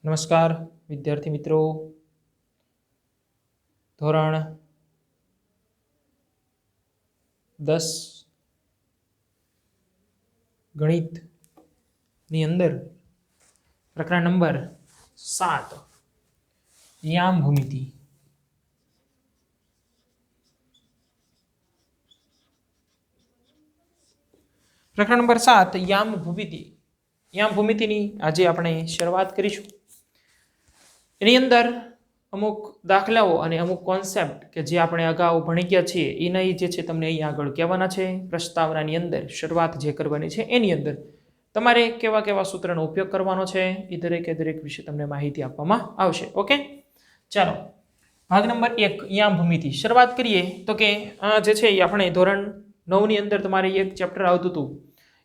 નમસ્કાર વિદ્યાર્થી મિત્રો, ધોરણ 10 ગણિતની અંદર પ્રકરણ નંબર 7 યામ ભૂમિતિ. પ્રકરણ નંબર 7 યામ ભૂમિતિ. યામ ભૂમિતિની આજે આપણે શરૂઆત કરીશું. એની અંદર અમુક દાખલાઓ અને અમુક કોન્સેપ્ટ કે જે આપણે અગાઉ ભણી ગયા છીએ એના જે છે તમને અહીં આગળ કહેવાના છે. પ્રસ્તાવનાની અંદર શરૂઆત જે કરવાની છે એની અંદર તમારે કેવા કેવા સૂત્રનો ઉપયોગ કરવાનો છે એ દરેકે દરેક વિશે તમને માહિતી આપવામાં આવશે. ઓકે, ચાલો ભાગ નંબર 1 યામ ભૂમિતિ શરૂઆત કરીએ. તો કે આ જે છે એ આપણે ધોરણ 9 ની અંદર તમારે એક ચેપ્ટર આવતું હતું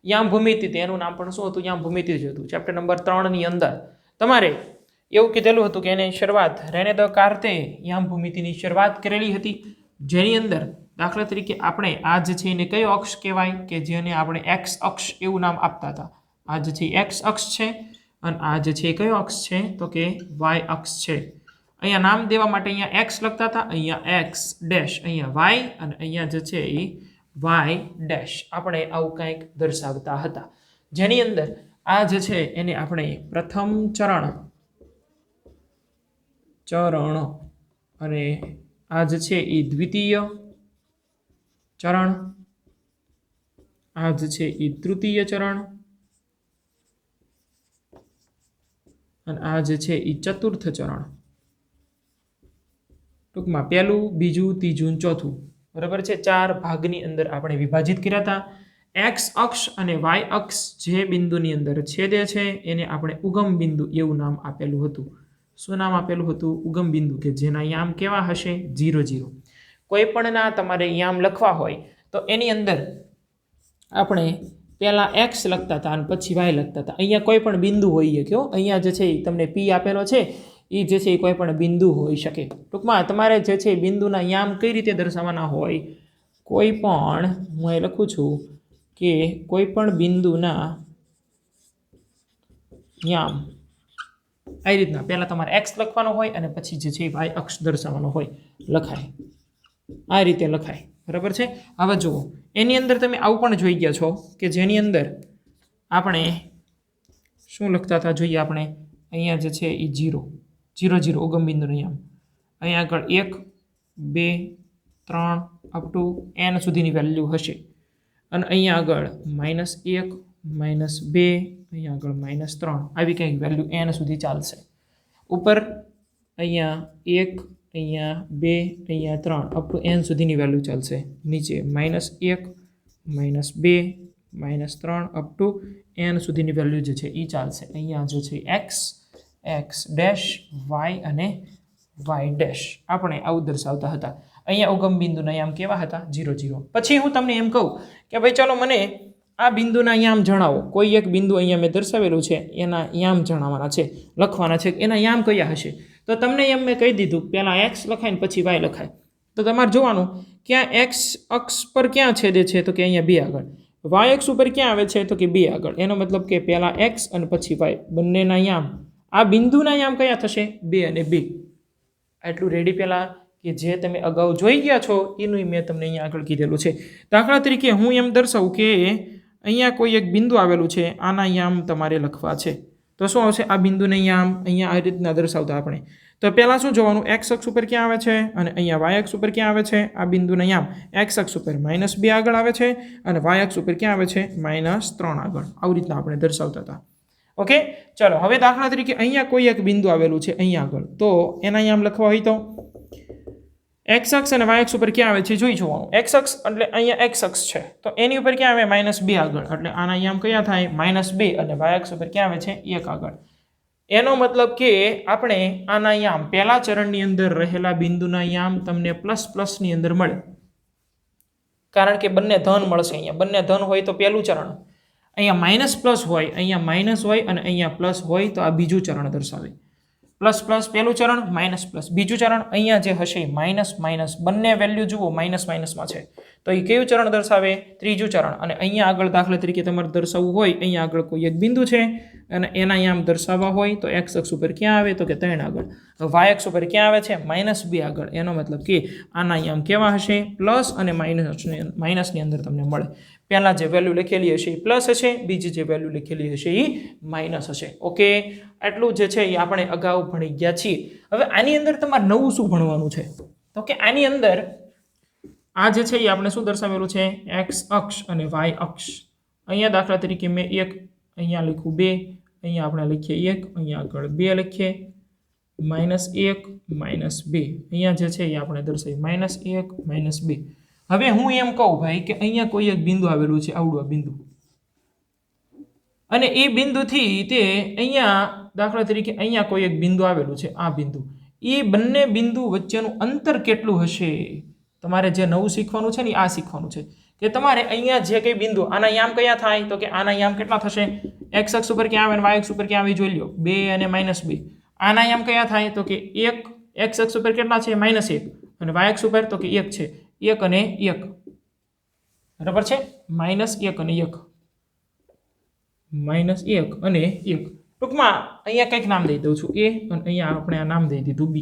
યામ ભૂમિતિ. એનું નામ પણ શું હતું? યામ ભૂમિતિ જ હતું. ચેપ્ટર નંબર 3 ની અંદર તમારે એવું કીધેલું હતું કે એને શરૂઆત રેને દ કાર્તે યામ ભૂમિતિની શરૂઆત કરેલી હતી, જેની અંદર દાખલા તરીકે આપણે આ જે છે એને કયો અક્ષ કહેવાય કે જેને આપણે એક્સ અક્ષ એવું નામ આપતા હતા. આ જે છે એક્સ અક્ષ છે અને આ જે છે કયો અક્ષ છે? તો કે વાય અક્ષ છે. અહીંયા નામ દેવા માટે અહીંયા એક્સ લખતા હતા, અહીંયા એક્સ ડેશ, અહીંયા વાય અને અહીંયા જે છે એ વાય ડેશ આપણે આવું કંઈક દર્શાવતા હતા. જેની અંદર આ જે છે એને આપણે પ્રથમ ચરણ અને આ જે છે એ દ્વિતીય ચરણ, આ જે છે એ તૃતીય ચરણ અને આ જે છે એ ચતુર્થ ચરણ. ટૂંકમાં પહેલું, બીજું, ત્રીજું, ચોથું, બરાબર છે. 4 ભાગની અંદર આપણે વિભાજિત કર્યા હતા. એક્સ અક્ષ અને વાય અક્ષ જે બિંદુની અંદર છેદે છે એને આપણે ઉગમ બિંદુ એવું નામ આપેલું હતું. શું નામ આપેલું હતું? ઉગમ બિંદુ, કે જેના યામ કેવા હશે? 0 0. કોઈ પણના તમારે યામ લખવા હોય તો એની અંદર આપણે પહેલા એક્સ લખતા હતા અને પછી વાય લખતા હતા. અહીંયા કોઈ પણ બિંદુ હોઈએ કયો, અહીંયા જે છે તમને પી આપેલો છે એ જે છે એ કોઈ પણ બિંદુ હોઈ શકે. ટૂંકમાં તમારે જે છે બિંદુના યામ કઈ રીતે દર્શાવવાના હોય? કોઈ પણ, હું અહીં લખું છું કે કોઈ પણ બિંદુના યામ આ રીતના પહેલા તમારે એક્સ લખવાનો હોય અને પછી જે છે વાય અક્ષ દર્શાવવાનો હોય, લખાય આ રીતે લખાય, બરાબર છે. હવે જુઓ, એની અંદર તમે આવું પણ જોઈ ગયા છો કે જેની અંદર આપણે શું લખતા હતા? જોઈએ આપણે અહીંયા જે છે એ 0 0 0 ઉગમ બિંદુનો યામ. અહીંયા આગળ 1 2 3 અપ ટુ n સુધીની વેલ્યુ હશે અને અહીંયા આગળ -1 -2, અહીંયા આગળ -3 આવી કંઈક વેલ્યુ n સુધી ચાલશે. ઉપર અહીંયા 1, અહીંયા 2, અહીંયા 3 અપ ટુ n સુધીની વેલ્યુ ચાલશે. નીચે -1 -2 -3 અપ ટુ n સુધીની વેલ્યુ જે છે એ ચાલશે. અહીંયા જે છે એક્સ એક્સ ડેશ વાય અને વાય ડેશ આપણે આવું દર્શાવતા હતા. અહીંયા ઉગમ બિંદુના યામ કેવા હતા? 0 0. પછી હું તમને એમ કહું કે ભાઈ ચાલો મને આ બિંદુના યામ જણાવો. કોઈ એક બિંદુ અહીંયા મેં દર્શાવેલું છે એના યામ જણાવવાના છે, લખવાના છે. એના યામ કયા હશે? તો તમને એમ મેં કહી દીધું પહેલાં એક્સ લખાય ને પછી વાય લખાય. તો તમારે જોવાનું ક્યાં એક્સ અક્ષ પર ક્યાં છેદે છે? તો કે અહીંયા 2 આગળ. વાય અક્ષ ઉપર ક્યાં આવે છે? તો કે 2 આગળ. એનો મતલબ કે પહેલાં એક્સ અને પછી વાય બંનેના યામ, આ બિંદુના યામ કયા થશે? 2 અને 2. એટલું રેડી પહેલાં કે જે તમે અગાઉ જોઈ ગયા છો એનું મેં તમને અહીંયા આગળ કીધેલું છે. દાખલા તરીકે હું એમ દર્શાવું કે અહીંયા કોઈ એક બિંદુ આવેલું છે, આના યામ તમારે લખવા છે. તો શું આવશે? આ બિંદુના યામ અહીંયા આ રીતના દર્શાવતા આપણે. તો પહેલાં શું જોવાનું? એક્સ અક્ષ ઉપર ક્યાં આવે છે અને અહીંયા વાય અક્ષ ઉપર ક્યાં આવે છે? આ બિંદુના યામ એક્સ અક્ષ ઉપર -2 આગળ આવે છે અને વાય અક્ષ ઉપર ક્યાં આવે છે? -3 આગળ. આવી રીતના આપણે દર્શાવતા હતા. ઓકે, ચલો હવે દાખલા તરીકે અહીંયા કોઈ એક બિંદુ આવેલું છે અહીંયા આગળ. તો એના યામ લખવા હોય તો એક્સ અક્ષ અને વાય અક્ષ ઉપર ક્યાં આવે છે જોઈ જોવાનું. એક્સ અક્ષ એટલે અહીંયા એક્સ અક્ષ છે તો એની ઉપર ક્યાં આવે? -2 આગળ. એટલે આના યામ કયા થાય? -2 અને વાય અક્ષ ઉપર ક્યાં આવે છે? 1 આગળ. એનો મતલબ કે આપણે આના યામ પહેલા ચરણની અંદર રહેલા બિંદુના યામ તમને પ્લસની અંદર મળે, કારણ કે બંને ધન મળશે. અહીંયા બંને ધન હોય તો પહેલું ચરણ, અહીંયા માઇનસ પ્લસ હોય, અહીંયા માઇનસ હોય અને અહીંયા પ્લસ હોય તો આ બીજું ચરણ દર્શાવે. પ્લસ પ્લસ પહેલું ચરણ, માઇનસ પ્લસ બીજું ચરણ. અહીંયા જે હશે માઇનસ માઇનસ બંને વેલ્યુ જુઓ માઇનસ માઇનસમાં છે, તો એ કયું ચરણ દર્શાવે? ત્રીજું ચરણ. અને અહીંયા આગળ દાખલા તરીકે તમારે દર્શાવવું હોય, અહીંયા આગળ કોઈ એક બિંદુ છે અને એના આમ દર્શાવવા હોય તો એક્સ અક્ષ ઉપર ક્યાં આવે? તો કે 3 આગળ. વાય અક્ષ ઉપર ક્યાં આવે છે? -2 આગળ. એનો મતલબ કે આના આમ કેવા હશે? પ્લસ અને માઇનસની અંદર તમને મળે. પહેલાં જે વેલ્યુ લખેલી હશે એ પ્લસ હશે, બીજી જે વેલ્યુ લખેલી હશે એ માઇનસ હશે. ઓકે, આટલું જે છે એ આપણે અગાઉ ભણી ગયા છીએ. હવે આની અંદર તમારે નવું શું ભણવાનું છે? તો કે આની અંદર આ જે છે એ આપણે શું દર્શાવેલું છે? એક્સ અક્ષ અને વાય અક્ષ. અહીંયા દાખલા તરીકે મેં 1, અહીંયા લખ્યું 2, અહીંયા આપણે લખીએ 1, અહીંયા આગળ 2 લખીએ, -1 -2. અહીંયા જે છે એ આપણે દર્શાવીએ -1 -2. હવે હું એમ કહું ભાઈ કે અહીંયા કોઈ એક બિંદુ આવેલું છે, આવડું આ બિંદુ, અને એ બિંદુથી તે અહીંયા દાખલા તરીકે અહીંયા કોઈ એક બિંદુ આવેલું છે, આ બિંદુ. એ બંને બિંદુ વચ્ચેનું અંતર કેટલું હશે? તમારે જે નવું શીખવાનું છે ને આ શીખવાનું છે કે તમારે અહીંયા જે કંઈ બિંદુ આના યામ કયા થાય? તો કે આના યામ કેટલા થશે? એક્સ અક્ષ ઉપર ક્યાં આવે, વાય અક્ષ ઉપર ક્યાં આવે જોઈ લો, 2 અને -2. આના યામ કયા થાય? તો કે 1 એક્સ અક્ષ ઉપર કેટલા છે? -1, અને વાય અક્ષ ઉપર તો કે 1 છે, 1 અને 1. બરાબર છે? -1 અને 1, -1 અને 1. ટૂંકમાં અહીંયા કંઈક નામ દઈ દઉં છું A, અને અહીંયા આપણે આ નામ દઈ દીધું B.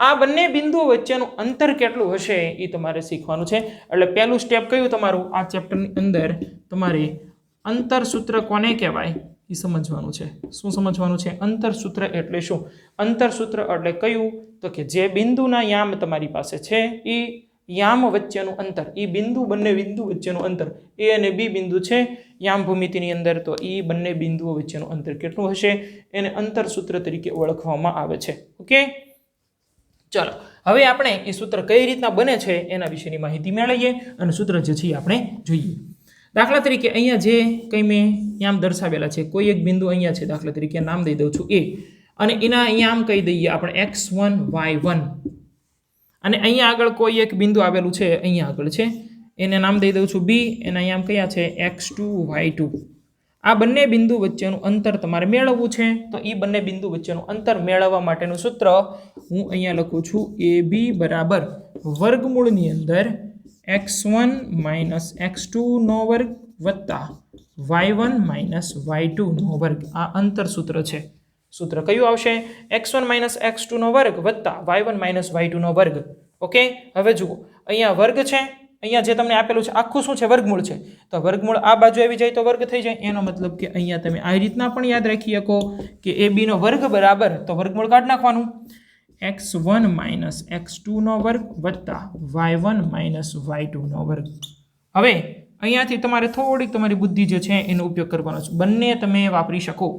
આ બંને બિંદુઓ વચ્ચેનું અંતર કેટલું હશે એ તમારે શીખવાનું છે. એટલે પહેલું સ્ટેપ કયું તમારું? આ ચેપ્ટરની અંદર તમારે અંતર સૂત્ર કોને કહેવાય એ સમજવાનું છે. શું સમજવાનું છે? અંતર સૂત્ર એટલે શું? અંતર સૂત્ર એટલે કયું? તો કે જે બિંદુના યામ તમારી પાસે છે એ યામ વચ્ચેનું અંતર, એ બંને બિંદુ વચ્ચેનું અંતર, A અને B બિંદુ છે યામ ભૂમિતિની અંદર, તો એ બંને બિંદુઓ વચ્ચેનું અંતર કેટલું હશે એને અંતર સૂત્ર તરીકે ઓળખવામાં આવે છે. ઓકે, ચાલો હવે આપણે એ સૂત્ર કઈ રીતના બને છે એના વિશેની માહિતી મેળવીએ અને સૂત્ર જે છે આપણે જોઈએ. દાખલા તરીકે અહીંયા જે કંઈ મેં યામ દર્શાવેલા છે, કોઈ એક બિંદુ અહીંયા છે, દાખલા તરીકે નામ દઈ દઉં છું A, અને એના યામ કહી દઈએ આપણે x1 y1. અને અહીંયા આગળ કોઈ એક બિંદુ આવેલું છે, અહીંયા આગળ છે, એને નામ દઈ દઉં છું B, એના યામ કયા છે? x2 y2. આ બંને બિંદુ વચ્ચેનું અંતર તમારે મેળવવું છે. તો એ બંને બિંદુ વચ્ચેનું અંતર મેળવવા માટેનું સૂત્ર હું અહીંયા લખું છું AB બરાબર વર્ગમૂળની અંદર x1 - x2 નો વર્ગ વત્તા y1 - y2 નો વર્ગ. આ અંતર સૂત્ર છે. સૂત્ર કયું આવશે? x1 - x2 નો વર્ગ વત્તા y1 - y2 નો વર્ગ. ઓકે, હવે જુઓ અહીંયા વર્ગ છે, અહીંયા જે તમને આપેલું છે આખું શું છે? વર્ગમૂળ છે. તો વર્ગમૂળ આ બાજુ આવી જાય તો વર્ગ થઈ જાય. એનો મતલબ કે અહીંયા તમે આ રીતના પણ યાદ રાખી શકો કે AB નો વર્ગ બરાબર, તો વર્ગમૂળ કાઢી નાખવાનું, x1 - x2 નો વર્ગ વત્તા y1 - y2 નો વર્ગ. હવે અહીંયાથી તમારે થોડીક તમારી બુદ્ધિ જે છે એનો ઉપયોગ કરવાનો છે. બંને તમે વાપરી શકો.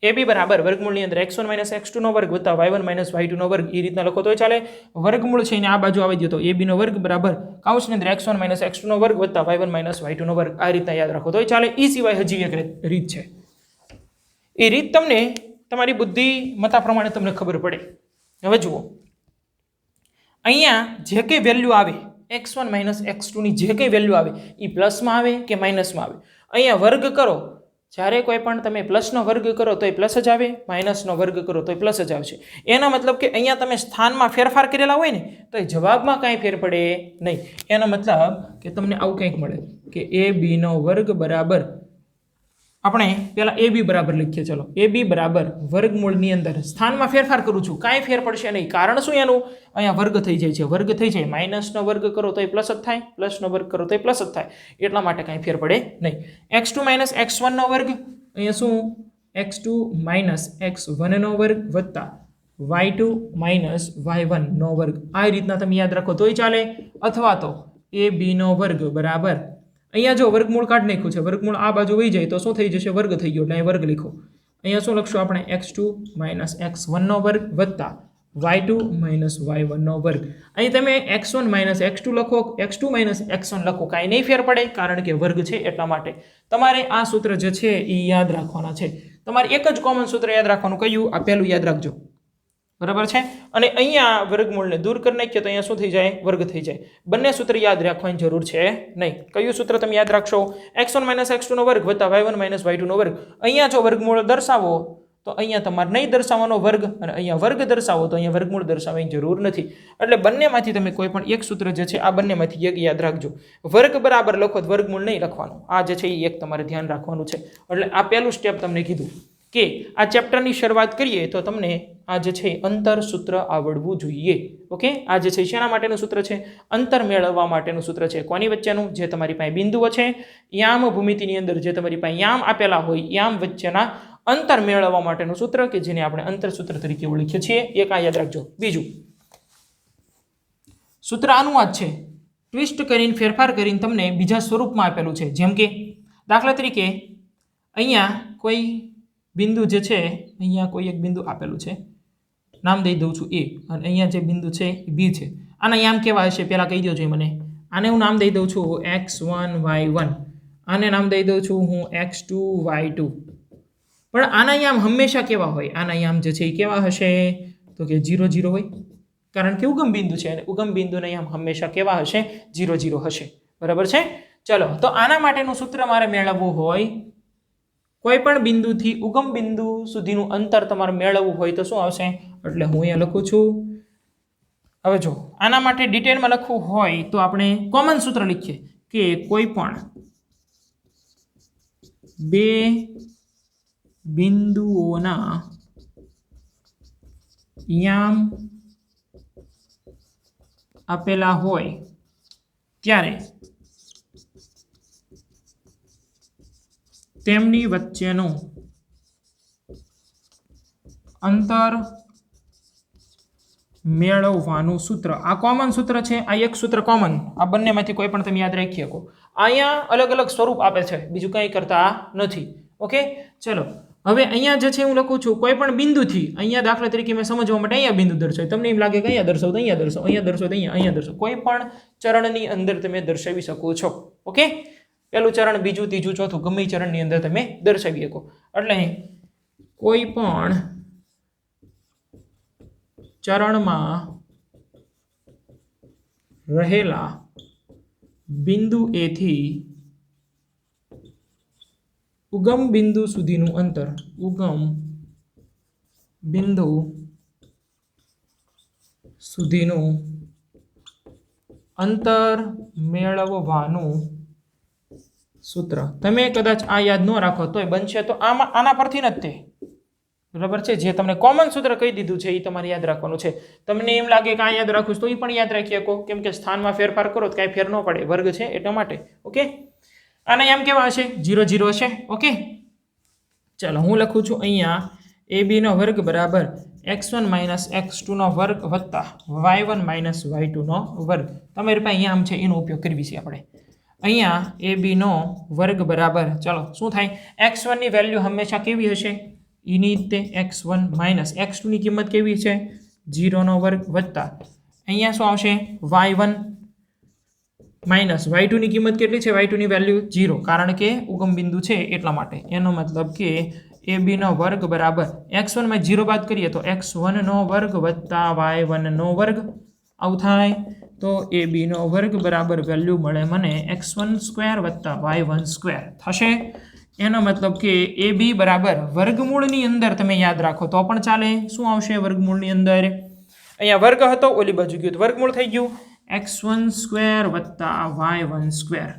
AB બરાબર વર્ગમૂળની અંદર x1 - x2 નો વર્ગ વત્તા y1 - y2 નો વર્ગ. એ રીતના લખો તોય ચાલે. વર્ગમૂળ છે એને આ બાજુ આવી ગયો તો AB નો વર્ગ બરાબર કૌંસની અંદર x1 - x2 નો વર્ગ વત્તા y1 - y2 નો વર્ગ. આ રીતના યાદ રાખો તોય ચાલે. એ સિવાય હજી એક રીત છે. એ રીત તમને તમારી બુદ્ધિમત્તા પ્રમાણે તમને ખબર પડે. હવે જુઓ અહીંયા જે કંઈ વેલ્યુ આવે x1 - x2 ની જે કંઈ વેલ્યુ આવે એ પ્લસમાં આવે કે માઇનસમાં આવે. અહીંયા વર્ગ કરો, જ્યારે કોઈ પણ તમે પ્લસનો વર્ગ કરો તો એ પ્લસ જ આવે, માઇનસનો વર્ગ કરો તો એ પ્લસ જ આવશે. એનો મતલબ કે અહીંયા તમે સ્થાનમાં ફેરફાર કરેલા હોય ને તો એ જવાબમાં કાંઈ ફેર પડે નહીં. એનો મતલબ કે તમને આવું કંઈક મળે કે AB નો વર્ગ બરાબર, આપણે પહેલા AB બરાબર લખીએ. ચલો AB બરાબર વર્ગમૂળની અંદર સ્થાનમાં ફેરફાર કરું છું, કાંઈ ફેર પડશે નહીં. કારણ શું એનું? અહીંયા વર્ગ થઈ જાય છે, વર્ગ થઈ જાય. માઇનસનો વર્ગ કરો તો એ પ્લસ જ થાય, પ્લસનો વર્ગ કરો તો એ પ્લસ જ થાય. એટલા માટે કાંઈ ફેર પડે નહીં. x2 - x1 નો વર્ગ, અહીંયા શું? x2 - x1 નો વર્ગ વત્તા y2 - y1 નો વર્ગ. આ રીતના તમે યાદ રાખો તોય ચાલે. અથવા તો AB નો વર્ગ બરાબર, અહીંયા જો વર્ગમૂળ કાઢી નાખ્યું છે, વર્ગમૂળ આ બાજુ વહી જાય તો શું થઈ જશે? વર્ગ થઈ ગયો, એટલે અહીં વર્ગ લખો. અહીંયા શું લખશું આપણે? x2 - x1 નો વર્ગ વત્તા y2 - y1 નો વર્ગ. અહીં તમે x1 - x2 લખો, x2 - x1 લખો, કાંઈ નહીં ફેર પડે, કારણ કે વર્ગ છે એટલા માટે. તમારે આ સૂત્ર જે છે એ યાદ રાખવાના છે. તમારે એક જ કોમન સૂત્ર યાદ રાખવાનું. કયું? આ પહેલું યાદ રાખજો. બરાબર છે? અને અહીંયા વર્ગમૂળને દૂર કરી નાખીએ તો અહીંયા શું થઈ જાય? વર્ગ થઈ જાય. બંને સૂત્ર યાદ રાખવાની જરૂર છે નહીં. કયું સૂત્ર તમે યાદ રાખશો? x1 - x2 નો વર્ગ વત્તા y1 - y2 નો વર્ગ. અહીંયા જો વર્ગમૂળ દર્શાવો તો અહીંયા તમારે નહીં દર્શાવવાનો વર્ગ, અને અહીંયા વર્ગ દર્શાવો તો અહીંયા વર્ગમૂળ દર્શાવવાની જરૂર નથી. એટલે બંનેમાંથી તમે કોઈ પણ એક સૂત્ર જે છે આ બંનેમાંથી એક યાદ રાખજો. વર્ગ બરાબર લખો તો વર્ગમૂળ નહીં લખવાનું. આ જે છે એ એક તમારે ધ્યાન રાખવાનું છે. એટલે આ પહેલું સ્ટેપ તમને કીધું કે આ ચેપ્ટરની શરૂઆત કરીએ તો તમને આ જે છે અંતર સૂત્ર આવડવું જોઈએ. ઓકે, આ જે છે શેના માટેનું સૂત્ર છે? અંતર મેળવવા માટેનું સૂત્ર છે. કોની વચ્ચેનું? જે તમારી પાસે બિંદુઓ છે યામ ભૂમિતિની અંદર જે તમારી પાસે યામ આપેલા હોય યામ વચ્ચેના અંતર મેળવવા માટેનું સૂત્ર કે જેને આપણે અંતર સૂત્ર તરીકે ઓળખીએ છીએ. એક આ યાદ રાખજો. બીજું સૂત્ર અનુવાદ છે. ટ્વિસ્ટ કરીને ફેરફાર કરીને તમને બીજા સ્વરૂપમાં આપેલું છે. જેમ કે દાખલા તરીકે અહીંયા કોઈ બિંદુ જે છે અહીંયા કોઈ એક બિંદુ આપેલું છે, નામ દઈ દઉં છું A, અને અહીંયા જે બિંદુ છે એ B છે. આના યામ કેવા હશે પહેલાં કહી દો જોઈએ મને. આને હું નામ દઈ દઉં છું x1 y1, આને નામ દઈ દઉં છું હું x2 y2. પણ આના યામ હંમેશા કેવા હોય? આના યામ જે છે એ કેવા હશે? તો કે 0 0 હોય, કારણ કે ઉગમ બિંદુ છે અને ઉગમ બિંદુના યામ હંમેશા કેવા હશે? 0 0 હશે. બરાબર છે? ચલો, તો આના માટેનું સૂત્ર મારે મેળવવું હોય, કોઈ પણ બિંદુથી ઉગમ બિંદુ સુધીનું અંતર તમારે મેળવવું હોય તો શું આવશે? એટલે હું અહીંયા લખું છું. હવે જો આના માટે ડિટેલમાં લખવું હોય તો આપણે કોમન સૂત્ર લખીએ કે કોઈ પણ બે બિંદુઓના યામ આપેલા હોય ત્યારે તેમની વચ્ચેનું અંતર મેળવવાનું સૂત્ર. આ કોમન સૂત્ર છે. આ એક સૂત્ર કોમન, આ બંનેમાંથી કોઈ પણ તમે યાદ રાખી શકો. અહીંયા અલગ અલગ સ્વરૂપ આપે છે, બીજું કંઈ કરતા નથી. ઓકે, ચલો હવે અહીંયા જે છે હું લખું છું કોઈ પણ બિંદુથી. અહીંયા દાખલા તરીકે મેં સમજવા માટે અહીંયા બિંદુ દર્શાવ્યું. તમને એમ લાગે કે અહીંયા દર્શાવો તો અહીંયા દર્શાવો, અહીંયા દર્શાવો તો અહીંયા દર્શાવો. કોઈ પણ ચરણની અંદર તમે દર્શાવી શકો છો. ઓકે, પહેલું ચરણ, બીજું, ત્રીજું, ચોથું, ગમે ચરણની અંદર તમે દર્શાવી શકો. એટલે કોઈ પણ ચરણમાં રહેલા બિંદુ A થી ઉગમ બિંદુ સુધીનું અંતર, ઉગમ બિંદુ સુધીનું અંતર મેળવવાનું સૂત્ર. તમે કદાચ આ યાદ ન રાખો તોય બનશે તો આના પરથી જ તે. બરાબર છે? જે તમને કોમન સૂત્ર કહી દીધું છે એ તમારે યાદ રાખવાનું છે. તમને એમ લાગે કે આ યાદ રાખું તો એ પણ યાદ રાખી શકો, કેમ કે સ્થાનમાં ફેરફાર કરો તો કાંઈ ફેર ન પડે, વર્ગ છે એટલા માટે. ઓકે, આના યામ કેવા હશે? 0 0 હશે. ઓકે, ચાલો હું લખું છું અહીંયા AB નો વર્ગ બરાબર x1 - x2 નો વર્ગ વત્તા y1 - y2 નો વર્ગ. તમારી પાસે યામ છે એનો ઉપયોગ કરવી છે આપણે. અહીંયા AB નો વર્ગ બરાબર, ચાલો શું થાય? x1 ની વેલ્યુ હંમેશા કેવી હશે? એની રીતે x1 - x2 ની કિંમત કેવી છે? 0 નો વર્ગ વત્તા અહીંયા શું આવશે? y1 - y2 ની કિંમત કેટલી છે? y2 ની વેલ્યુ 0, કારણ કે ઉગમ બિંદુ છે એટલા માટે. એનો મતલબ કે AB નો વર્ગ બરાબર x1 માં 0 બાદ કરીએ તો x1 નો વર્ગ વત્તા y1 નો વર્ગ. આવું થાય તો AB નો વર્ગ બરાબર વેલ્યુ મળે મને x1² વત્તા y1² થશે. એનો મતલબ કે AB બરાબર વર્ગમૂળની અંદર તમે યાદ રાખો તો પણ ચાલે. શું આવશે વર્ગમૂળની અંદર? અહીંયા વર્ગ હતો, ઓલી બાજુ ગયું તો વર્ગમૂળ થઈ ગયું x1² વત્તા y1².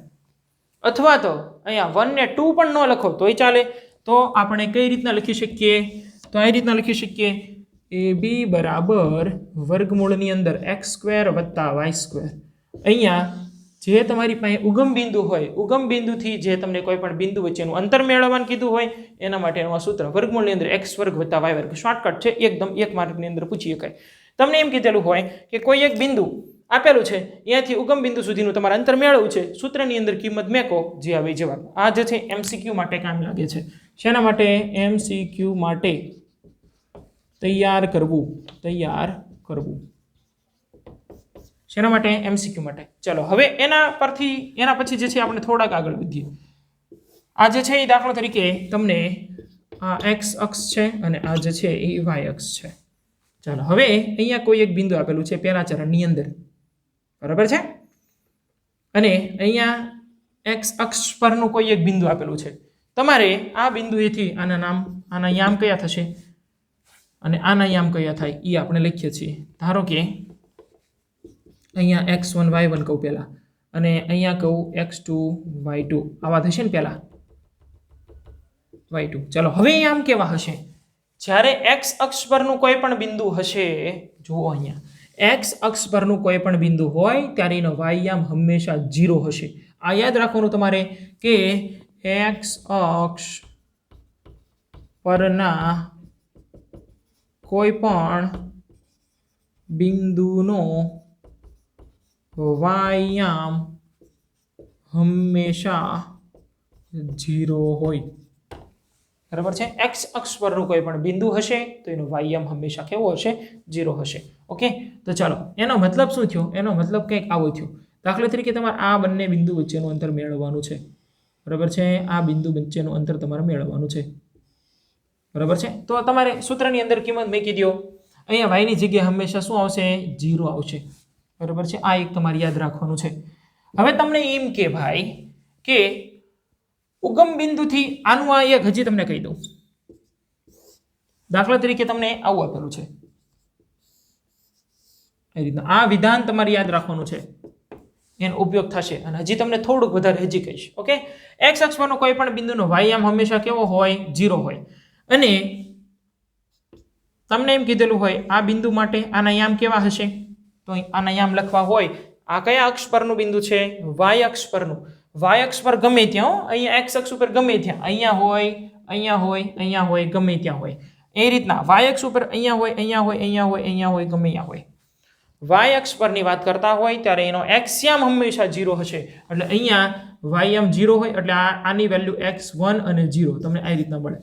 અથવા તો અહીંયા 1 ને 2 પણ ન લખો તોય ચાલે. તો આપણે કઈ રીતના લખી શકીએ? તો આ રીતના લખી શકીએ AB બરાબર વર્ગમૂળની અંદર x² વત્તા y². અહીંયા જે તમારી પાસે ઉગમ બિંદુ હોય, ઉગમ બિંદુથી જે તમને કોઈ પણ બિંદુ વચ્ચેનું અંતર મેળવવાનું કીધું હોય એના માટેનું આ સૂત્ર વર્ગમૂળની અંદર x² વત્તા y². શોર્ટકટ છે, એકદમ એક માર્કની અંદર પૂછી શકાય. તમને એમ કીધેલું હોય કે કોઈ એક બિંદુ આપેલું છે, અહીંયાથી ઉગમ બિંદુ સુધીનું તમારે અંતર મેળવવું છે, સૂત્રની અંદર કિંમત મેકો, જે આવે જવાબ. આ જે છે MCQ માટે કામ લાગે છે. શેના માટે? MCQ માટે તૈયાર કરવું. શેના માટે? MCQ માટે. ચલો હવે એના પછી જે છે આપણે થોડાક આગળ વધીએ. આ જે છે એ દાખલા તરીકે તમને આ x અક્ષ છે અને આ જે છે એ y અક્ષ છે. ચાલો હવે અહીંયા કોઈ એક બિંદુ આપેલું છે પહેલા ચરણની અંદર, બરાબર છે? અને અહીંયા x અક્ષ પરનું કોઈ એક બિંદુ આપેલું છે. તમારે આ બિંદુએથી આના નામ આના યામ કયા થશે અને આના યામ કયા થાય એ આપણે લખીએ છીએ. ધારો કે અહીંયા x1 y1 કહું પહેલાં અને અહીંયા કહું x2 y2 આવા થશે ને પહેલાં y2. ચલો હવે યામ કેવા હશે? જ્યારે x અક્ષ પરનું કોઈ પણ બિંદુ હશે, જુઓ અહીંયા x અક્ષ પરનું કોઈ પણ બિંદુ હોય ત્યારે એનો y યામ હંમેશા 0 હશે. આ યાદ રાખવાનું તમારે કે x અક્ષ પરના કોઈ પણ બિંદુનો y યામ હંમેશા 0 હોય. બરાબર છે? x અક્ષ પરનું કોઈ પણ બિંદુ હશે તો એનો y યામ હંમેશા કેવો હશે? 0 હશે. ઓકે, તો ચાલો એનો મતલબ શું થયો? એનો મતલબ કંઈક આવો થયો. દાખલા તરીકે તમારે આ બંને બિંદુ વચ્ચેનું અંતર મેળવવાનું છે. બરાબર છે? આ બિંદુ વચ્ચેનું અંતર તમારે મેળવવાનું છે. બરાબર છે? તો તમારે સૂત્રની અંદર કિંમત મૂકી દો. અહીંયા y ની જગ્યાએ હંમેશા શું આવશે? 0 આવશે. બરાબર છે? આ એક તમારે યાદ રાખવાનું છે. હવે તમને એમ કે ભાઈ કે ઉગમ બિંદુથી આનું આ એક હજી તમને કહી દઉં. દાખલા તરીકે તમને આવું આપેલું છે. એ રીતના આ વિધાન તમારે યાદ રાખવાનું છે, એનો ઉપયોગ થશે. અને હજી તમને થોડુંક વધારે હજી કહીશ. ઓકે, x અક્ષ પરનો કોઈ પણ બિંદુનો y યામ હંમેશા કેવો હોય? 0 હોય. અને તમને એમ કીધેલું હોય આ બિંદુ માટે આના યામ કેવા હશે? તો આના યામ લખવા હોય, આ કયા અક્ષ પરનું બિંદુ છે? y અક્ષ પરનું. y અક્ષ પર ગમે ત્યાં, અહીંયા x અક્ષ ઉપર ગમે ત્યાં, અહીંયા હોય, અહીંયા હોય, અહીંયા હોય, ગમે ત્યાં હોય. એ રીતના y અક્ષ ઉપર અહીંયા હોય, અહીંયા હોય, અહીંયા હોય, અહીંયા હોય, ગમે ત્યાં હોય. y અક્ષ પરની વાત કરતા હોય ત્યારે એનો x યામ હંમેશા 0 હશે. એટલે અહીંયા y યામ 0 હોય એટલે આની વેલ્યુ x1 અને 0 તમને આ રીતના મળે.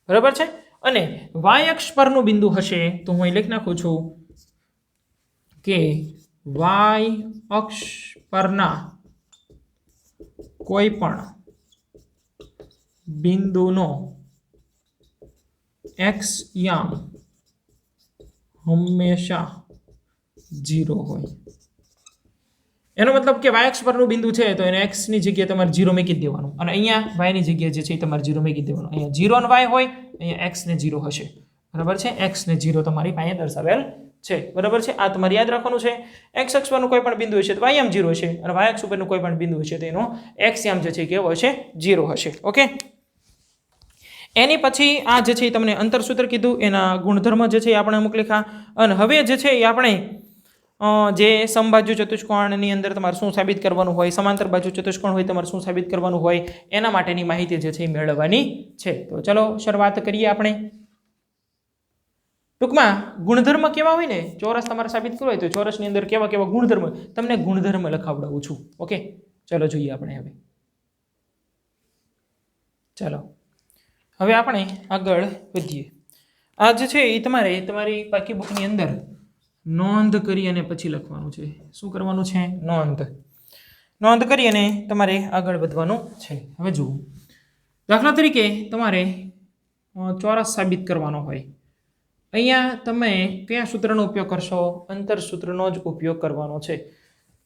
બરાબર છે? અને y અક્ષ પરનું બિંદુ હશે તો હું અહીં લખી નાખું છું કે y અક્ષ પરના કોઈ પણ બિંદુનો x યામ હંમેશા 0 હોય. એનો મતલબ કે y અક્ષ પરનું બિંદુ છે તો એને x ની જગ્યાએ તમારે 0 મૂકી દેવાનું અને અહીંયા y ની જગ્યાએ જે છે તમારે 0 મૂકી દેવાનું. અહીંયા 0 અને y હોય, અહીંયા x ને 0 હશે. બરાબર છે? x ને 0 તમારી પાસે દર્શાવેલ છે. બરાબર છે? આ તમારે યાદ રાખવાનું છે. x અક્ષ પરનું કોઈ પણ બિંદુ હશે તો y યામ 0 હશે અને y અક્ષ ઉપરનું કોઈ પણ બિંદુ હશે તો એનો x યામ જે છે કેવો હશે? 0 હશે. ઓકે, એની પછી આ જે છે તમને અંતરસૂત્ર કીધું, એના ગુણધર્મ જે છે આપણે અમુક લખ્યા. અને હવે જે છે એ આપણે જે સમબાજુ ચતુષ્કોણની અંદર તમારે શું સાબિત કરવાનું હોય, સમાંતર બાજુ ચતુષ્કોણ હોય તમારે શું સાબિત કરવાનું હોય, એના માટેની માહિતી જે છે એ મેળવવાની છે. તો ચલો શરૂઆત કરીએ આપણે. ટૂંકમાં ગુણધર્મ કેવા હોય ને, ચોરસ તમારે સાબિત કરવું હોય તો ચોરસની અંદર કેવા કેવા ગુણધર્મ, તમને ગુણધર્મ લખાવડાવું છું. ઓકે, ચલો જોઈએ આપણે હવે. ચાલો હવે આપણે આગળ વધીએ. આ જે છે એ તમારે તમારી પાકી બુકની અંદર નોંધ કરી અને પછી લખવાનું છે. શું કરવાનું છે? નોંધ કરી અને તમારે આગળ વધવાનું છે. હવે જુઓ, દાખલા તરીકે તમારે ચોરસ સાબિત કરવાનો હોય. અહીંયા તમે કયા સૂત્રનો ઉપયોગ કરશો? અંતર સૂત્રનો જ ઉપયોગ કરવાનો છે.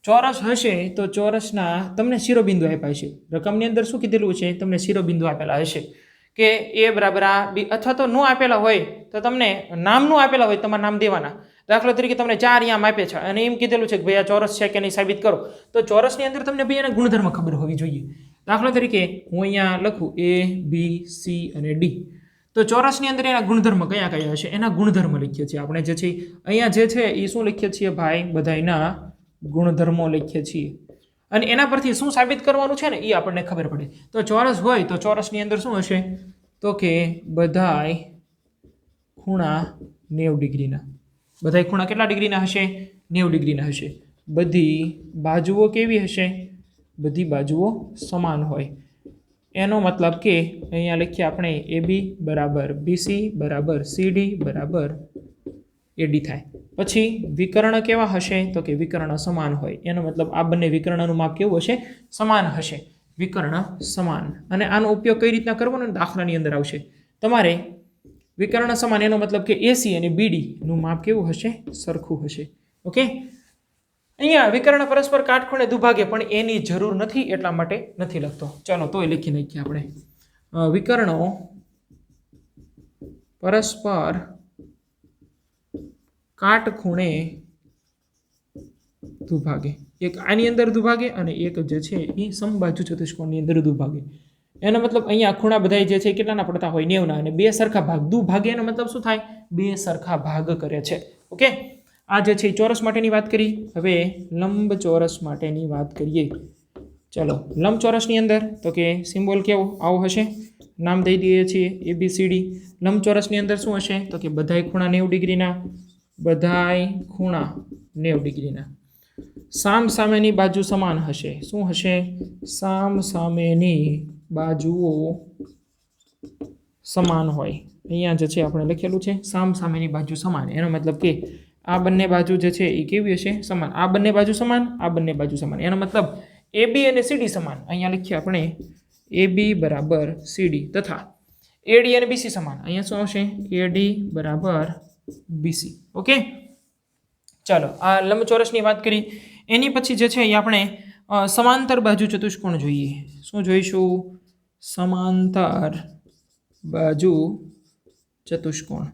ચોરસ હશે તો ચોરસના તમને શિરોબિંદુ આપ્યા હશે. રકમની અંદર શું કીધેલું છે? તમને શિરોબિંદુ આપેલા હશે કે a બરાબર આ બી, અથવા તો ન આપેલા હોય તો તમને નામનું આપેલા હોય, તમારા નામ દેવાના. દાખલા તરીકે તમને 4 યામ આપે છે અને એમ કીધેલું છે કે ભાઈ આ ચોરસ છે કે નહીં સાબિત કરો. તો ચોરસની અંદર તમને ભાઈ એના ગુણધર્મ ખબર હોવી જોઈએ. દાખલા તરીકે હું અહીંયા લખું a b c અને d. તો ચોરસની અંદર એના ગુણધર્મ કયા કયા હશે? એના ગુણધર્મ લખીએ છીએ આપણે. જે છે અહીંયા જે છે એ શું લખીએ છીએ ભાઈ? બધાયના ગુણધર્મો લખીએ છીએ. અને એના પરથી શું સાબિત કરવાનું છે ને એ આપણને ખબર પડે. તો ચોરસ હોય તો ચોરસની અંદર શું હશે? તો કે બધાય ખૂણા 90 ડિગ્રીના. બધાય ખૂણા કેટલા ડિગ્રીના હશે? 90 ડિગ્રીના હશે. બધી બાજુઓ કેવી હશે? બધી બાજુઓ સમાન હોય. એનો મતલબ કે અહીંયા લખીએ આપણે AB બરાબર BC બરાબર CD બરાબર AD થાય. પછી વિકર્ણ કેવા હશે? તો કે વિકર્ણ સમાન હોય. એનો મતલબ આ બંને વિકર્ણનું માપ કેવું હશે? સમાન હશે. વિકર્ણ સમાન. અને આનો ઉપયોગ કઈ રીતના કરવાનો? દાખલાની અંદર આવશે. તમારે વિકર્ણ સમાન એનો મતલબ કે AC અને BD નું માપ કેવું હશે? સરખું હશે. ઓકે, અહીંયા વિકર્ણ પરસ્પર કાટખૂણે દુભાગે પણ એની જરૂર નથી એટલા માટે નથી લખતો. ચાલો તોય લખી નાખીએ આપણે. વિકર્ણો પરસ્પર કાટખૂણે દુભાગે. એક આની અંદર દુભાગે અને એક જે છે એ સમબાજુ ચતુષ્કોણની અંદર દુભાગે. એનો મતલબ અહીંયા ખૂણા બધા જે છે કેટલાના પડતા હોય 90 ના, અને બે સરખા ભાગ દુભાગે એનો મતલબ શું થાય? બે સરખા ભાગ કરે છે. ઓકે, આ જે છે ચોરસ માટેની વાત કરી. હવે લંબચોરસ માટેની વાત કરીએ. ચલો, લંબચોરસની અંદર તો કે સિમ્બોલ કેવો આવો હશે, નામ દઈ દઈએ છીએ ABCD. લંબચોરસની અંદર શું હશે તો કે બધાય ખૂણા 90 ડિગ્રીના, બધાય ખૂણા 90 ડિગ્રીના. સામ સામેની બાજુ સમાન હશે. શું હશે? સામ સામેની બાજુઓ સમાન હોય. અહીંયા જે છે આપણે લખેલું છે સામ સામેની બાજુ સમાન. એનો મતલબ કે આ બંને બાજુ જે છે એ કેવી હશે? સમાન. આ બંને બાજુ સમાન, આ બંને બાજુ સમાન. એનો મતલબ AB અને CD સમાન. અહીંયા લખીએ આપણે AB બરાબર CD તથા AD અને BC સમાન. અહીંયા શું આવશે? AD બરાબર BC. ઓકે, ચાલો આ લંબચોરસની વાત કરી. એની પછી જે છે એ આપણે સમાંતર બાજુ ચતુષ્કોણ જોઈએ. શું જોઈશું? સમાંતર બાજુ ચતુષ્કોણ.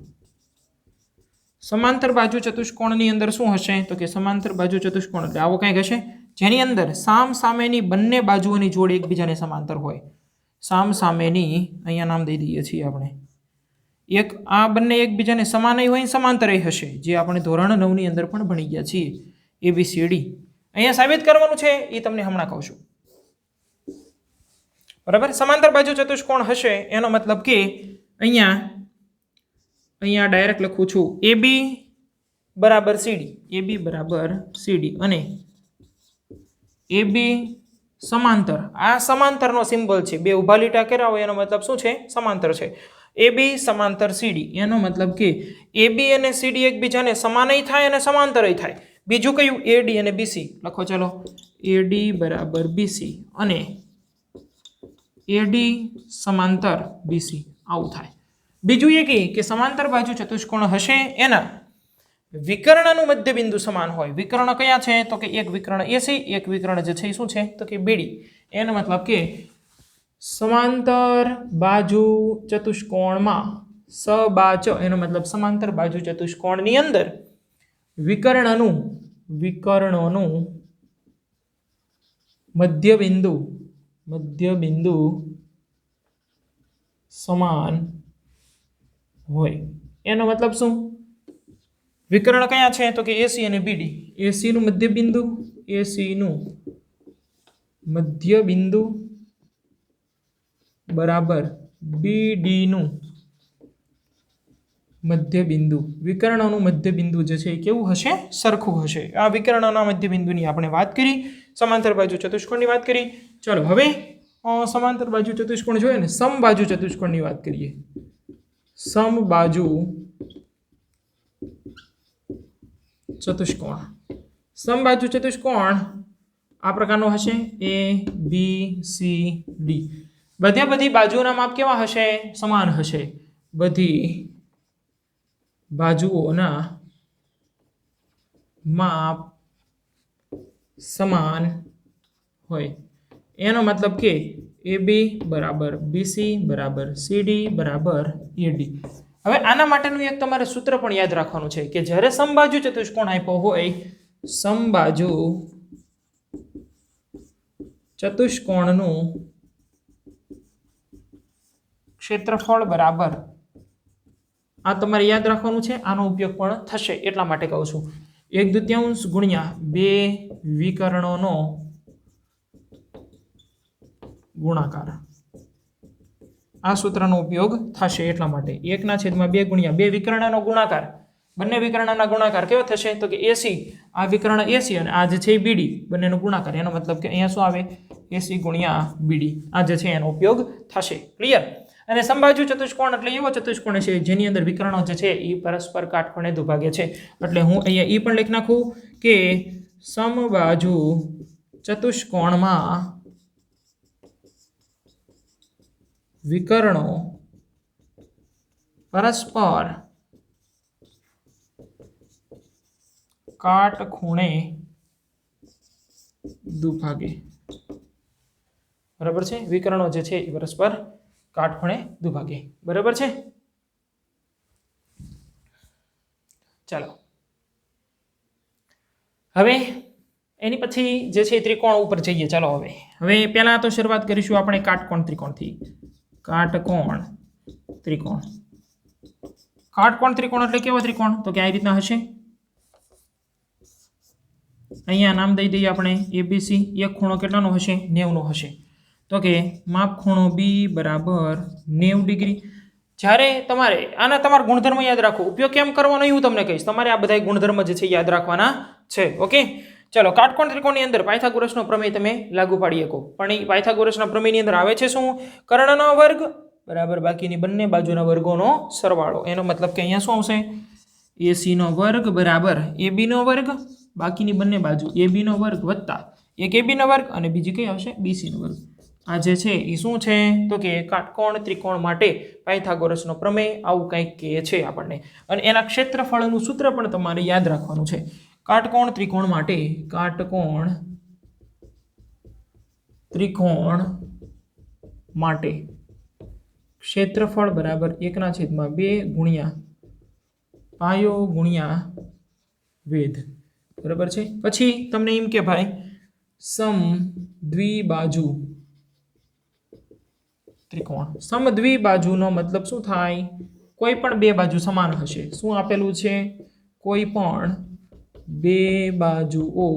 સમાંતર બાજુ ચતુષ્કોણની અંદર શું હશે તો કે સમાંતર બાજુ ચતુષ્કોણ એટલે આવો કંઈક હશે જેની અંદર સામ સામેની બંને બાજુઓની જોડ એકબીજાને સમાંતર હોય. સામ સામેની અહીંયા નામ દઈ દઈએ છીએ આપણે. એક આ બંને એકબીજાને સમાન હોય, સમાંતર હશે, જે આપણે ધોરણ 9 ની અંદર પણ ભણી ગયા છીએ. ABCD અહીંયા સાબિત કરવાનું છે એ તમને હમણાં કહું છું. બરાબર, સમાંતર બાજુ ચતુષ્કોણ હશે એનો મતલબ કે અહીંયા ડાયરેક્ટ લખું છું AB બરાબર CD, AB બરાબર CD અને AB સમાંતર. આ સમાંતરનો સિમ્બોલ છે. બે ઉભા લીટા કર્યા હોય એનો મતલબ શું છે? સમાંતર છે. AB સમાંતર CD એનો મતલબ કે AB અને CD એકબીજાને સમાનય થાય અને સમાંતરય થાય. બીજું કયું? AD અને BC લખો. ચલો, AD બરાબર BC અને AD સમાંતર BC આવું થાય. બીજું એ કે સમાંતર બાજુ ચતુષ્કોણ હશે એના વિકર્ણનું મધ્યબિંદુ સમાન હોય. વિકર્ણ કયા છે તો કે એક વિકર્ણ AC, એક વિકર્ણ જે છે એ શું છે તો કે BD. એનો મતલબ કે સમાંતર બાજુ ચતુષ્કોણમાં સબાચ એનો મતલબ સમાંતર બાજુ ચતુષ્કોણની અંદર વિકર્ણોનું મધ્યબિંદુ સમાન હોય. એનો મતલબ શું? વિકર્ણ કયા છે તો કે AC અને BD. AC નું મધ્યબિંદુ બરાબર BD નું મધ્યબિંદુ. વિકર્ણોનું મધ્યબિંદુ જે છે એ કેવું હશે? સરખું હશે. આ વિકર્ણોના મધ્યબિંદુની આપણે વાત કરી. સમાંતર બાજુ ચતુષ્કોણની વાત કરી. ચલો હવે સમાંતર બાજુ ચતુષ્કોણ જોઈએ ને, સમબાજુ ચતુષ્કોણની વાત કરીએ. સમબાજુ ચતુષ્કોણ. સમબાજુ ચતુષ્કોણ આ પ્રકારનો હશે ABCD. બધી બાજુઓના માપ કેવા હશે? સમાન હશે. બધી બાજુઓના માપ સમાન હોય. એનો મતલબ કે AB બરાબર BC બરાબર CD બરાબર AD. હવે આના માટેનું એક તમારે સૂત્ર પણ યાદ રાખવાનું છે કે જ્યારે સમબાજુ ચતુષ્કોણ આપ્યો હોય, સમબાજુ ચતુષ્કોણનું ક્ષેત્રફળ બરાબર, આ તમારે યાદ રાખવાનું છે. આનો ઉપયોગ પણ થશે એટલા માટે કહું છું. 1/2 ગુણ્યા બે વિકર્ણોનો ગુણાકાર. આ સૂત્રનો ઉપયોગ થશે એટલા માટે. 1/2 ગુણ્યા બે વિકર્ણનો ગુણાકાર. બંને વિકર્ણના ગુણાકાર કેવો થશે તો કે AC, આ વિકર્ણ AC અને આ જે છે BD બંનેનો ગુણાકાર. એનો મતલબ કે અહીંયા શું આવે? AC ગુણ્યા BD. આ જે છે એનો ઉપયોગ થશે. ક્લિયર? અને સમબાજુ ચતુષ્કોણ એટલે એવો ચતુષ્કોણ છે જેની અંદર વિકર્ણો જે છે એ પરસ્પર કાટખૂણે દુભાગે છે. એટલે હું અહીંયા એ પણ લખી નાખું કે સમબાજુ ચતુષ્કોણમાં વિકર્ણો પરસ્પર કાટખૂણે દુભાગે. બરાબર છે? વિકર્ણો જે છે એ પરસ્પર કાટખૂણે દુભાગે. બરાબર છે? ચાલો હવે એની પછી જે છે ત્રિકોણ ઉપર જઈએ. ચાલો હવે પહેલા તો શરૂઆત કરીશું આપણે કાટકોણ ત્રિકોણથી. કાટકોણ ત્રિકોણ. કાટકોણ ત્રિકોણ એટલે કેવો ત્રિકોણ? તો કે આ રીતના હશે. અહીંયા નામ દઈ દઈએ આપણે એબીસી. એક ખૂણો કેટલાનો હશે? 90 નો હશે. તો કે માપ ખૂણો બી બરાબર 90 ડિગ્રી. જ્યારે તમારે આના તમારા ગુણધર્મ યાદ રાખો. ઉપયોગ કેમ કરવાનો હું તમને કહીશ. તમારે આ બધા ગુણધર્મ જે છે યાદ રાખવાના છે. ઓકે, ચલો કાટકોણ ત્રિકોણની અંદર પાયથાગોરસનો પ્રમેય તમે લાગુ પાડી શકો. પણ એ પાયથાગોરસના પ્રમેયની અંદર આવે છે શું? કર્ણનો વર્ગ બરાબર બાકીની બંને બાજુના વર્ગોનો સરવાળો. એનો મતલબ કે અહીંયા શું આવશે? એસી નો વર્ગ બરાબર એબી નો વર્ગ બાકીની બંને બાજુ એબી નો વર્ગ વત્તા એક એબી નો વર્ગ અને બીજી કઈ આવશે? બીસી નો વર્ગ. આ જે છે એ શું છે? તો કે કાટકોણ ત્રિકોણ માટે પાયથાગોરસનો પ્રમેય આવું કંઈક કહે છે આપણને. અને એના ક્ષેત્રફળનું સૂત્ર પણ તમારે યાદ રાખવાનું છે. કાટકોણ ત્રિકોણ માટે ક્ષેત્રફળ બરાબર 1/2 ગુણ્યા પાયો ગુણ્યા વેધ. બરાબર છે. પછી તમને એમ કે ભાઈ સમદ્વિબાજુ ત્રિકોણ. સમદ્વિબાજુનો મતલબ શું થાય? કોઈ પણ બે બાજુ સમાન હશે. શું આપેલું છે? કોઈ પણ બે બાજુઓ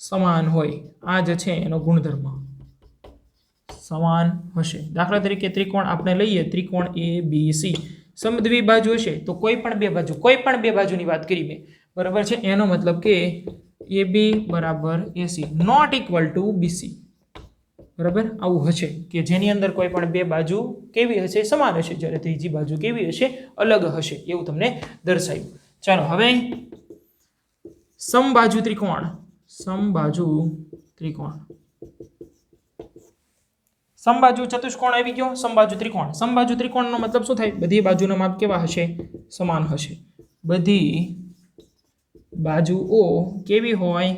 સમાન હોય. આ જે છે એનો ગુણધર્મ સમાન હશે. દાખલા તરીકે ત્રિકોણ આપણે લઈએ, ત્રિકોણ ABC. સમદ્વિબાજુ હશે તો કોઈ પણ બે બાજુની વાત કરી મેં. બરાબર છે. એનો મતલબ કે AB બરાબર AC not equal to BC. બરાબર આવું હશે કે જેની અંદર કોઈ પણ બે બાજુ કેવી હશે? સમાન હશે. જ્યારે ત્રીજી બાજુ કેવી હશે? અલગ હશે. એવું તમને દર્શાવ્યું. ચાલો હવે સમબાજુ ત્રિકોણ. સમબાજુ ચતુષ્કોણ આવી ગયો. સમબાજુ ત્રિકોણનો મતલબ શું થાય? બધી બાજુના માપ કેવા હશે? સમાન હશે. બધી બાજુઓ કેવી હોય?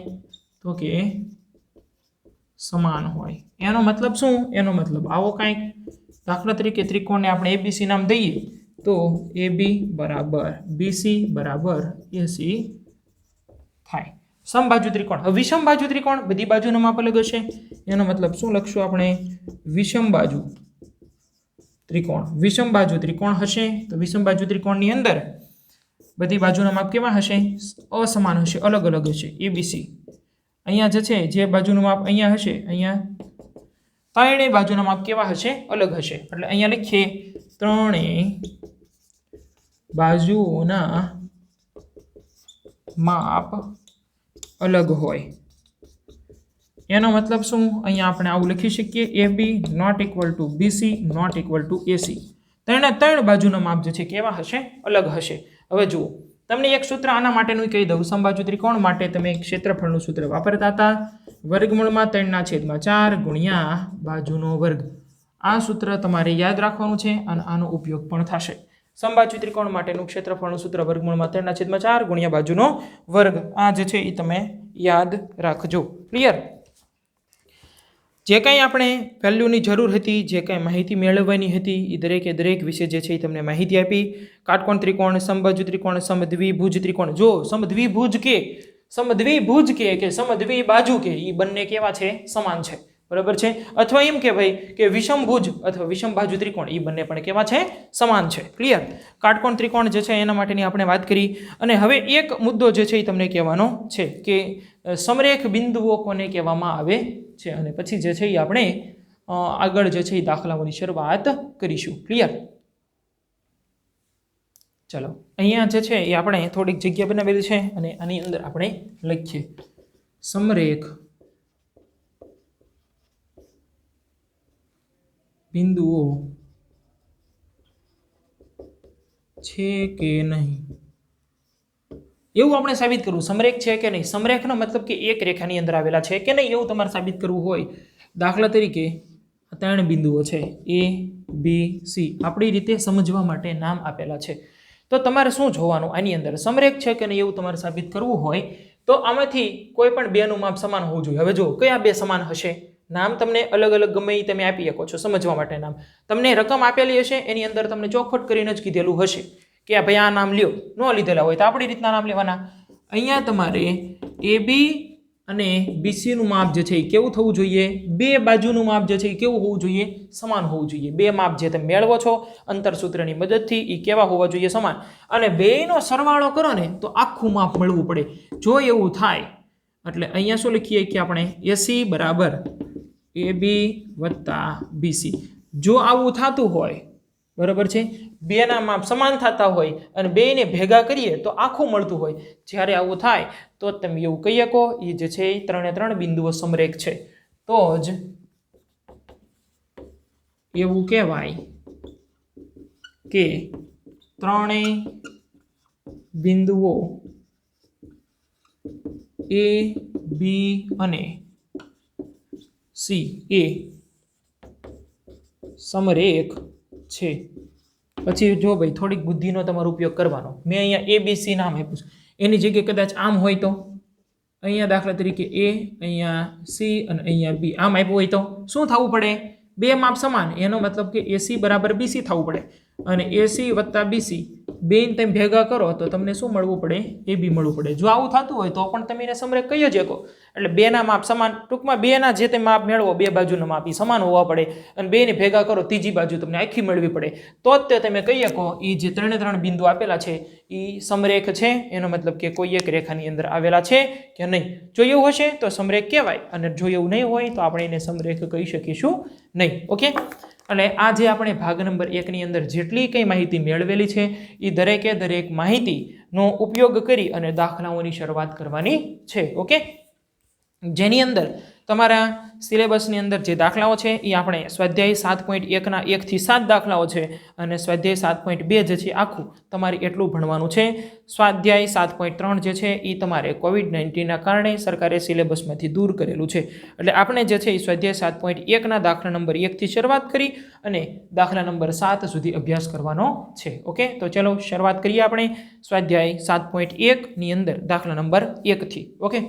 તો કે સમાન હોય. એનો મતલબ શું? એનો મતલબ આવો કંઈક. દાખલા તરીકે ત્રિકોણને આપણે એબીસી નામ દઈએ તો AB બરાબર BC બરાબર AC થાય. સમબાજુ ત્રિકોણ. હવે વિષમ બાજુ ત્રિકોણ બધી બાજુનો માપ અલગ હશે. એનો મતલબ શું લખશું આપણે? વિષમ બાજુ ત્રિકોણ હશે તો વિષમ બાજુ ત્રિકોણની અંદર બધી બાજુના માપ કેવા હશે? અસમાન હશે, અલગ અલગ હશે. ABC અહીંયા જે છે જે બાજુનું માપ અહીંયા હશે, અહીંયા ત્રણેય બાજુના માપ કેવા હશે? અલગ હશે. એટલે અહીંયા લખીએ ત્રણેય બાજુઓના માપ અલગ હોય. એનો મતલબ શું? અહીંયા આપણે આવું લખી શકીએ AB not equal to BC not equal to AC. ત્રણ બાજુના માપ જે છે કેવા હશે? અલગ હશે. હવે જુઓ તમને એક સૂત્ર આના માટેનું કહી દઉં. સમબાજુ ત્રિકોણ માટે તમે ક્ષેત્રફળનું સૂત્ર વાપરતા હતા. વર્ગમૂળમાં 3/4 ગુણ્યા બાજુનો વર્ગ. આ સૂત્ર તમારે યાદ રાખવાનું છે અને આનો ઉપયોગ પણ થશે. સમબાજુ ત્રિકોણ માટેનું ક્ષેત્રફળનું સૂત્ર વર્ગમૂળમાં 3/4 ગુણ્યા બાજુનો વર્ગ. આ જે છે એ તમે યાદ રાખજો. ક્લિયર? જે કંઈ આપણે વેલ્યુની જરૂર હતી, જે કંઈ માહિતી મેળવવાની હતી એ દરેક વિશે જે છે એ તમને માહિતી આપી. કાટકોણ ત્રિકોણ, સમબાજુ ત્રિકોણ, સમદ્વિભુજ ત્રિકોણ. જો સમદ્વિભુજ કે સમદ્વિબાજુ કે એ બંને કેવા છે? સમાન છે. બરાબર છે. અથવા એમ કે ભાઈ કે વિષમભુજ અથવા વિષમબાજુ ત્રિકોણ એ બંને પણ કેવા છે? સમાન છે. ક્લિયર? કાટકોણ ત્રિકોણ જે છે એના માટેની આપણે વાત કરી. અને હવે એક મુદ્દો જે છે એ તમને કહેવાનો છે કે સમરેખ બિંદુઓ કોને કહેવામાં આવે છે અને પછી જે છે એ આપણે આગળ જે છે એ દાખલાઓની શરૂઆત કરીશું. ક્લિયર? ચલો અહીંયા જે છે એ આપણે થોડીક જગ્યા બનાવેલી છે અને આની અંદર આપણે લખીએ સમરેખ બિંદુઓ છે કે નહીં એવું આપણે સાબિત કરવું. સમરેખ છે કે નહીં. સમરેખનો મતલબ કે એક રેખાની અંદર આવેલા છે કે નહીં એવું તમારે સાબિત કરવું હોય. દાખલા તરીકે 3 બિંદુઓ છે A B C. આપણી રીતે સમજવા માટે નામ આપેલા છે. તો તમારે શું જોવાનું? આની અંદર સમરેખ છે કે નહીં એવું તમારે સાબિત કરવું હોય તો આમાંથી કોઈ પણ બેનું માપ સમાન હોવું જોઈએ. હવે જો કયા બે સમાન હશે? નામ તમને અલગ અલગ ગમે એ તમે આપી શકો છો સમજવા માટે. નામ તમને રકમ આપેલી હશે એની અંદર તમને ચોખવટ કરીને જ કીધેલું હશે કે ભાઈ આ નામ લ્યો, ન લીધેલા હોય તો આપણી રીતના નામ લેવાના. અહીંયા તમારે AB અને BC નું માપ જે છે એ કેવું થવું જોઈએ? બે બાજુનું માપ જે છે એ કેવું હોવું જોઈએ? સમાન હોવું જોઈએ. બે માપ જે તમે મેળવો છો અંતરસૂત્રની મદદથી એ કેવા હોવા જોઈએ? સમાન. અને બેયનો સરવાળો કરો ને તો આખું માપ મળવું પડે. જો એવું થાય એટલે અહીંયા શું લખીએ કે આપણે AC બરાબર AB વત્તા BC. જો આવું થતું હોય, બરાબર છે, બેના માપ સમાન થતા હોય અને બેયને ભેગા કરીએ તો આખું મળતું હોય, જ્યારે આવું થાય તો તમે એવું કહી શકો એ જે છે એ 3 બિંદુઓ સમરેખ છે. તો જ એવું કહેવાય કે 3 બિંદુઓ A, B અને C એ સમરેખ છે. પછી જો ભાઈ થોડીક બુદ્ધિનો તમારો ઉપયોગ કરવાનો. મેં અહીંયા ABC નામ આપ્યું છે, એની જગ્યાએ કદાચ આમ હોય તો અહીંયા દાખલા તરીકે A, અહીંયા C અને અહીંયા B આમ આપ્યું હોય તો શું થવું પડે? બે માપ સમાન, એનો મતલબ કે AC બરાબર BC થવું પડે. અને AC વત્તા BC બેને તમે ભેગા કરો તો તમને શું મળવું પડે? AB મળવું પડે. જો આવું થતું હોય તો પણ તમે એને સમરેખ કહી જ શકો. એટલે બેના માપ સમાન, ટૂંકમાં બેના જે તે માપ મેળવો, બે બાજુના માપ એ સમાન હોવા પડે અને બેને ભેગા કરો ત્રીજી બાજુ તમને આખી મેળવી પડે, તો જ તે તમે કહી શકો એ જે 3 બિંદુ આપેલા છે એ સમરેખ છે. એનો મતલબ કે કોઈ એક રેખાની અંદર આવેલા છે કે નહીં. જો એવું હશે તો સમરેખ કહેવાય, અને જો એવું નહીં હોય તો આપણે એને સમરેખ કહી શકીશું નહીં. ઓકે. એટલે આ જે આપણે ભાગ નંબર 1 ની અંદર જેટલી કંઈ માહિતી મેળવેલી છે એ દરેકે દરેક માહિતીનો ઉપયોગ કરી અને દાખલાઓની શરૂઆત કરવાની છે. ઓકે. જેની અંદર તમારા સિલેબસની અંદર જે દાખલાઓ છે એ આપણે સ્વાધ્યાય 7.1ના 1 થી 7 દાખલાઓ છે, અને સ્વાધ્યાય 7.2 જે છે આખું તમારે એટલું ભણવાનું છે. સ્વાધ્યાય 7.3 જે છે એ તમારે COVID-19ના કારણે સરકારે સિલેબસમાંથી દૂર કરેલું છે. એટલે આપણે જે છે એ સ્વાધ્યાય 7.1ના દાખલા નંબર 1 થી શરૂઆત કરી અને દાખલા નંબર 7 સુધી અભ્યાસ કરવાનો છે. ઓકે. તો ચલો શરૂઆત કરીએ આપણે સ્વાધ્યાય 7.1ની અંદર દાખલા નંબર 1 થી. ઓકે.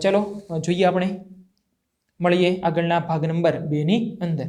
ચલો જોઈએ, આપણે મળીએ આગળના ભાગ નંબર 2 ની અંદર.